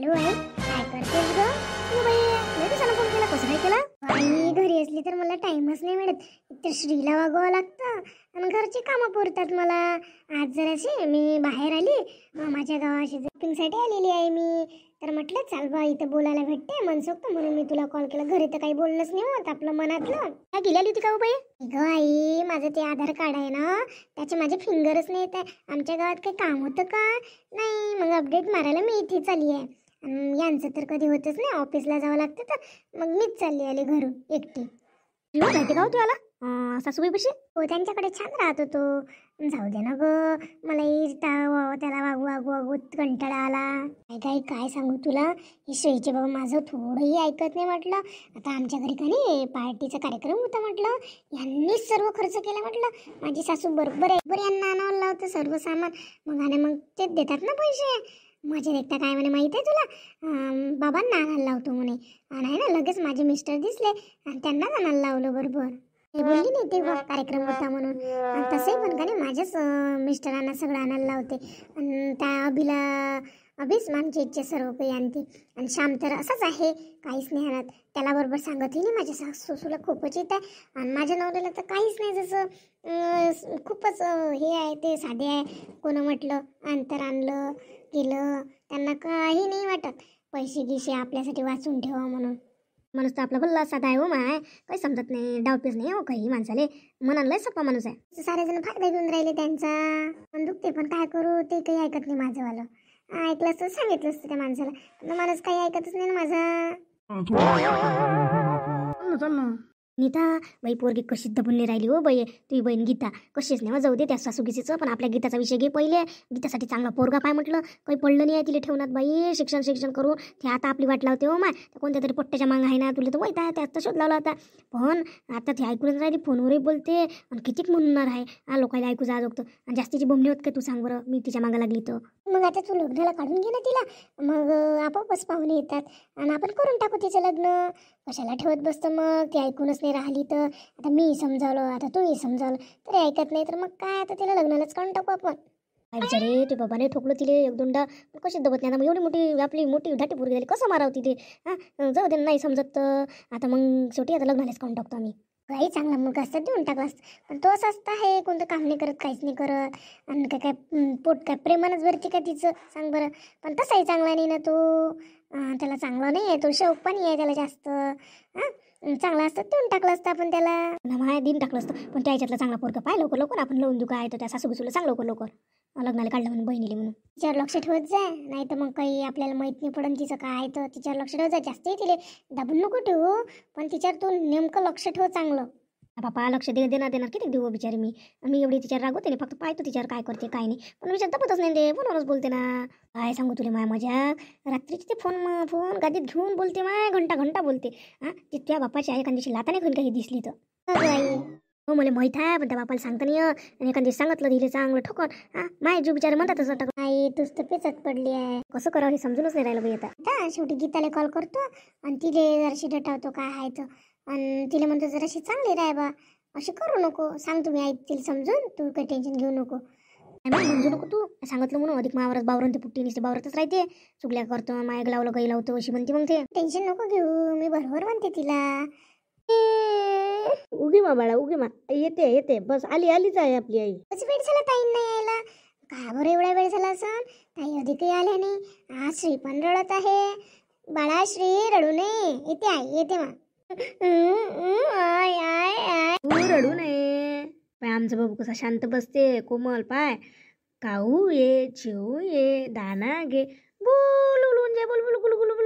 Hello आई, काय करतेस ग? तू बाई लय दिवसानं फोन केला, कसं काय केला? आई घरी असली तर मला टाइमच नाही मिळत. तर श्रीला वागवावं लागतं आणि घरची कामं पुरतात मला. आज जराशी मी बाहेर आली, माझ्या गावाशी शॉपिंगसाठी आलेली आहे मी. तर म्हटलं चाल बा इथं बोलायला भेटते मनसोक्त, म्हणून मी तुला कॉल केला. घरी तर काही बोलणंच नाही होत आपलं मनातलं. काय गेलेली होती का बाई? ग आई, माझं ते आधार कार्ड आहे ना, त्याचे माझे फिंगरच नाही येत आहे. आमच्या गावात काही काम होतं का? नाही, मग अपडेट मारायला मी इथेच आली आहे. यांचं तर कधी होतच नाही, ऑफिसला जावं लागतं. तर मग मीच चालली आली घरून एकटी. राहते का हो तुला सासूबाईपाशी? हो, त्यांच्याकडे छान राहत होतो. जाऊ दे ना ग, मलाही त्याला वागू वागू वागू कंटाळा आला. काय काय काय सांगू तुला, ही श्रेयचे बाबा माझं थोडंही ऐकत नाही. म्हटलं आता आमच्या घरी का नाही पार्टीचा कार्यक्रम होता, म्हटलं यांनीच सर्व खर्च केला. म्हटलं माझी सासू बरोबर यांना आणावं लावतं सर्व सामान. मग तेच देतात ना पैसे. माझे देखता काय म्हणे माहिती आहे तुला, बाबांना आणायला लावतो म्हणे. आणि ना लगेच माझे मिस्टर दिसले आणि त्यांनाच आणायला लावलं बरोबर. ते बोलली नाही तेव्हा कार्यक्रम होता म्हणून. आणि तसंही पण का नाही माझ्याच मिस्टरांना सगळं आणायला लावते. आणि त्या अभिच आमच्या इच्छा सर्व काही आणते. आणि श्याम तर असाच आहे, काहीच नाही आणत. त्याला बरोबर सांगतही नाही. माझ्या सासूला खूपच येत आहे आणि माझ्या नवऱ्याला तर काहीच नाही. जसं खूपच हे आहे, ते साधे आहे. कोणं म्हटलं अंतर आणलं केलं त्यांना काही नाही वाटत. पैसे गिसे आपल्यासाठी वाचून ठेवा म्हणून. माणूस तर आपला भल्ला साधा आहे हो माय, काही समजत नाही, डावपेच नाही हो काही माणसाले. मनाला सोपा माणूस आहे. सारे जण फायदा घेऊन राहिले त्यांचा. पण दुखते, पण काय करू, ते काही ऐकत नाही माझं वालं. ऐकलं असतं सांगितलं असतं त्या माणसाला, पण माणूस काही ऐकतच नाही ना माझा. चल ना नीता बाई, पोरगी कशी दबून राहिली हो बाई. तुझी बहीण गीता कशीच नाही. जाऊ दे त्या सासू गिसीचं, पण आपल्या गीताचा विषय घे पहिले. गीतासाठी चांगला पोरगा पाय म्हटलं. काही पडलं नाही आहे तिला ठेवण्यात बाई. शिक्षण करून ते आता आपली वाट लावते हो माय. कोणत्या तरी पोट्ट्याच्या मागं आहे ना, तुला तर माहीत आहे, त्यात शोध लावला होता. पण आता ती ऐकूनच राहिली, फोनवरही बोलते आणि कितीक म्हणणार आहे. लोकांना ऐकू जा जोगतं. आणि जास्तीची बोंबणी होत काय तू सांग बरं, मी तिच्या मागं लागली तर. मग आता तू लग्नाला काढून घे ना तिला, मग आपोआपच पाहुणे येतात आणि आपण करून टाकू तिचं लग्न. कशाला ठेवत बसतं मग, ती ऐकूनच नाही राहिली तर. आता मी समजावलं, आता तूही समजावलं, तरी ऐकत नाही तर मग काय, आता तिला लग्नालाच काढून टाकू आपण. काय बिचारे ते बाबाने ठोकलं तिले एक दोनदा, कशी दबत नाही. आता मग एवढी मोठी आपली मोठी धाटी पोरगी झाली, कसं मारावं तिथे. जाऊ दे, नाही समजत तर आता मग शेवटी आता लग्नालाच काढून टाकतो आम्ही. काही चांगला मुलगा असतात देऊन टाकला असतं, पण तो असं असता आहे, कोणतं काम नाही करत, काहीच नाही करत. आणि काय पोट काय प्रेमानच भरते का तिचं, सांग बरं. पण तसाही चांगला नाही ना तो. त्याला चांगला नाही आहे तो, शौकपणी आहे त्याला जास्त. चांगला असतं देऊन टाकलं असतं आपण त्याला. माया देऊन टाकलं असतं, पण त्या ह्याच्यातला चांगला पोरगा पाय लवकर लवकर आपण लावून देऊ. काय तर त्या सासू बिसूला सांग लवकर लवकर लग्नाला काढलं म्हणून, बहिणीले म्हणून. तिच्यावर लक्ष ठेवत जाय, नाही तर मग काही आपल्याला माहित नाही पडन तिचं काय. तर तिच्यावर लक्ष ठेवत जाय, जास्तही तिले दाबून नको ठेवू, पण तिच्यावर तू नेमकं लक्ष ठेव चांगलं. बापा लक्ष देणार किती देऊ बिचारी मी एवढी तिच्यावर रागवते नाही, फक्त पाहतो तिच्यावर काय करते काय नाही. पण विचार तपतच नाही, ते फोनवरच बोलते ना. काय सांगू तुला माया मजा, रात्रीची ते फोन गादीत घेऊन बोलते माय, घंटा बोलते. त्या बापाची आई एखाद्याशी लाता नाही काही दिसली तर. हो मला माहीत आहे, पण त्या बापाला सांगता नाही. आणि एखाद्या सांगितलं दिले चांगलं ठोकन. माय जो बिचारे म्हणतात तसं टाकून. आई तूच तर पेचत पडली आहे, कसं करावं हे समजूनच नाही राहिलं बाई. आता शेवटी गीताला कॉल करतो आणि तिले जराशी डटावतो काय आहे तर. आणि तिला म्हणतो जराशी चांगली राह बा, अशी करू नको. सांग तुम्ही आई तिला समजून, तू काही टेन्शन घेऊ नको. समजू नको तू, सांगितलं म्हणून अधिक मावरात बावरून ते पुट्टी निसते बावरतच राहते. चुगल्या करतो, मायग लावलं काही लावतो अशी म्हणते. मग ते टेन्शन नको घेऊ, मी बरोबर म्हणते तिला. उगी मा बाळा उगी मा, येते बस आलीच आहे आपली आई. किती वेळ झाला ताई नाही यायला, का बरं एवढा वेळ झाला असं? ताई अधिकही आल्या नाही. आज श्री पण रडत आहे. बाळा श्री रडू नये, येते मा. तू रडू नये. पाय आमचं बाबू कसा शांत बसते कोमल. पाय काऊ ये चिऊ ये दाना घे बोलून जे बोल बोल बोल बोल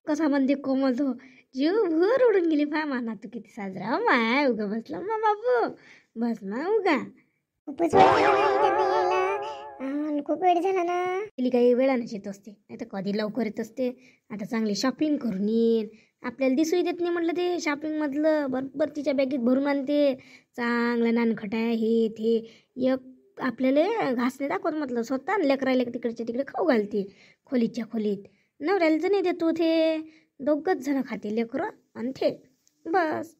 कसा म्हणते कोमल तो. जीव भर उडून गेली. पाय माना तू किती साजरा माय. उगा बसला मा बाबू, बस मा उगा. खूपच वेळ झाला त्यांना यायला, खूप वेळ झाला ना. तिला काही वेळानंच येत असते, नाही तर कधी लवकर येत असते. आता चांगली शॉपिंग करून येईन, आपल्याला दिसूही देत नाही म्हटलं. ते शॉपिंग मधलं बरोबर तिच्या बॅगेत भरून आणते. चांगलं नानखट आहे हे ते. एक आपल्याला घासणे दाखवत म्हटलं, स्वतः लेकरायला तिकडच्या तिकडे खाऊ घालते खोलीच्या खोलीत. नवऱ्याला तर नाही देतो, ते दोघंच जण खाते लेकरं आणि ते बस.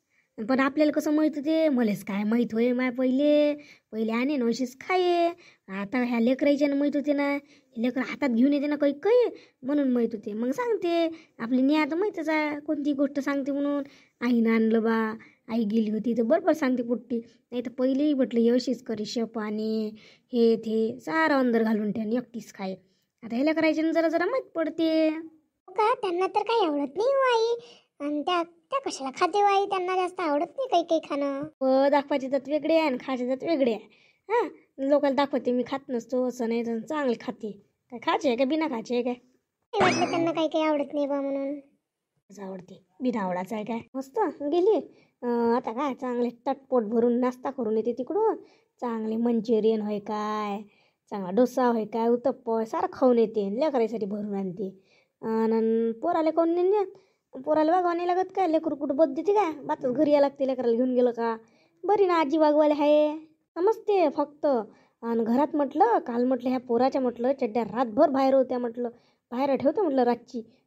पण आपल्याला कसं माहीत होते, मलेच काय माहीत होय माय पहिले पहिले आणि नवशीच खाये. आता ह्या लेकरायच्या माहीत होते ना, लेकर हातात घेऊन येते ना काही काही, म्हणून माहीत होते. मग सांगते आपली न्याय तर माहीतच आहे कोणती गोष्ट सांगते म्हणून. आईनं आणलं बा, आई गेली होती तर बरोबर सांगते पुट्टी. नाही तर पहिलेही म्हटलं यशीच करी पाणी हे ते सारं अंदर घालून ठेवून एकटीच खाय. आता ह्याला करायचे जरा जरा माहीत पडते. का त्यांना तर काही आवडत नाही हो आई. आणि त्या त्या कशाला खाते हो आई, त्यांना जास्त आवडत नाही काही काही खाणं. दाखवायचे जात वेगळे आहे आणि खायचे जात वेगळे आहे. हां, लोकांना दाखवते मी खात नसतो असं नाही, तर चांगले खाते. काय खायचे आहे काय बिना खायचे आहे काय? नाही वाटलं त्यांना काही काही आवडत नाही बा म्हणून. आवडते बिना आवडाचं आहे काय? मस्त गेली. आता काय चांगले तटपोट भरून नाश्ता करून येते तिकडून. चांगले मंचुरियन होय काय, चांगला डोसा होय काय, उत्तप्प होय सारं खाऊन येते. लेकरासाठी भरून आणते. आणि पोराला कोण नाही, पोराला वागवा नाही लागत काय? लेकरू कुठं बद देते काय? बातच घरी यायला लागते लेकराला घेऊन गेलं का. बरी ना आजी वागवायला आहे, समजते फक्त. आणि घरात म्हटलं काल म्हटलं ह्या पोराच्या म्हटलं चड्ड्या रातभर बाहेर होत्या म्हटलं, बाहेर ठेवते म्हटलं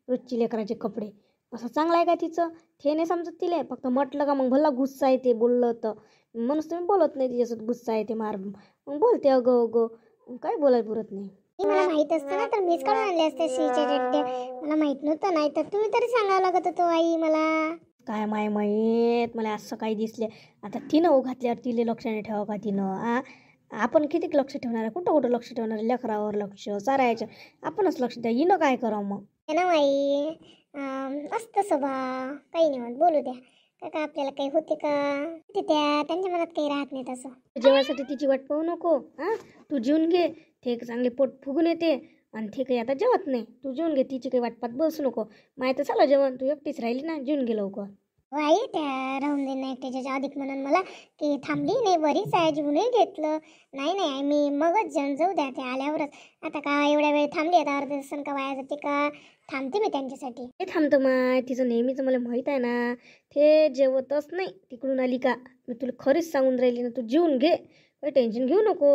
रोजची लेकराचे कपडे. असं चांगलं आहे का तिचं? ते नाही समजत तिला. फक्त म्हटलं का मग भल्ला गुस्सा येते, बोललं तर म्हणूनच तुम्ही बोलत नाही तिच्यासोबत. गुस्सा येते मार मग बोलते अगं अगं, काय बोलायला पुरत नाही. मला माहित असतं ना तर मीच काढून आणले असते श्रीच्या चड्ड्या. मला माहित नव्हतं, नाही तर तुम्ही तरी सांगावं लागत होतो आई मला. काय माहीत मला असं काही दिसले. आता तिनं घातल्यावर तिले लक्षाने ठेवा का तिनं? आपण किती लक्ष ठेवणार आहे? कुठं कुठं लक्ष ठेवणार आहे? लेकरावर लक्ष सारा याच्या आपणच लक्ष द्या. हिनं काय करावं मग? ना आई असतं स्वभाव, काही नाही म्हणत, बोलू द्या. काका आपल्याला काही होते का ते त्यांच्या मनात काही राहत नाही तसं. जेवायसाठी तिची वाट पाहू नको. तू जेवून घे, ते चांगले पोट फुगून येते. आणि ते काही आता जेवत नाही, तू जेवून घे. तिची काही वाट पाहत बसू नको. माहिती झालं जेवण, तू एकटीच राहिली ना, जेवून घे लवकर. हो आई, त्या राहून दे नाही त्याच्या अधिक म्हणून मला की थांबली नाही, बरीच आहे, जेवूनही घेतलं. नाही नाही आई, मी मगच जेवण जाऊ द्या ते आल्यावरच. आता का एवढ्या वेळ थांबली, आता अर्ध्या दिवसांनी का वाया जाते का? थांबते मी त्यांच्यासाठी. ते थांबतं माय, तिचं नेहमीच मला माहीत आहे ना. ते जेवतच नाही तिकडून आली का. मी तुला खरीच सांगून राहिली ना, तू जेवून घे, काही टेन्शन घेऊ नको.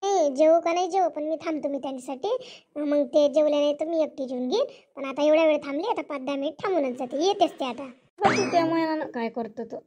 नाही जेवू का नाही जेवू, पण मी थांबतो मी त्यांच्यासाठी. मग ते जेवले नाही तर मी एकटी जेवून घेईन. पण आता एवढ्या वेळ थांबली, आता 5-10 मिनिट थांबूनच जाते, येतेच ते आता. त्या महिन्यानं काय करतं तर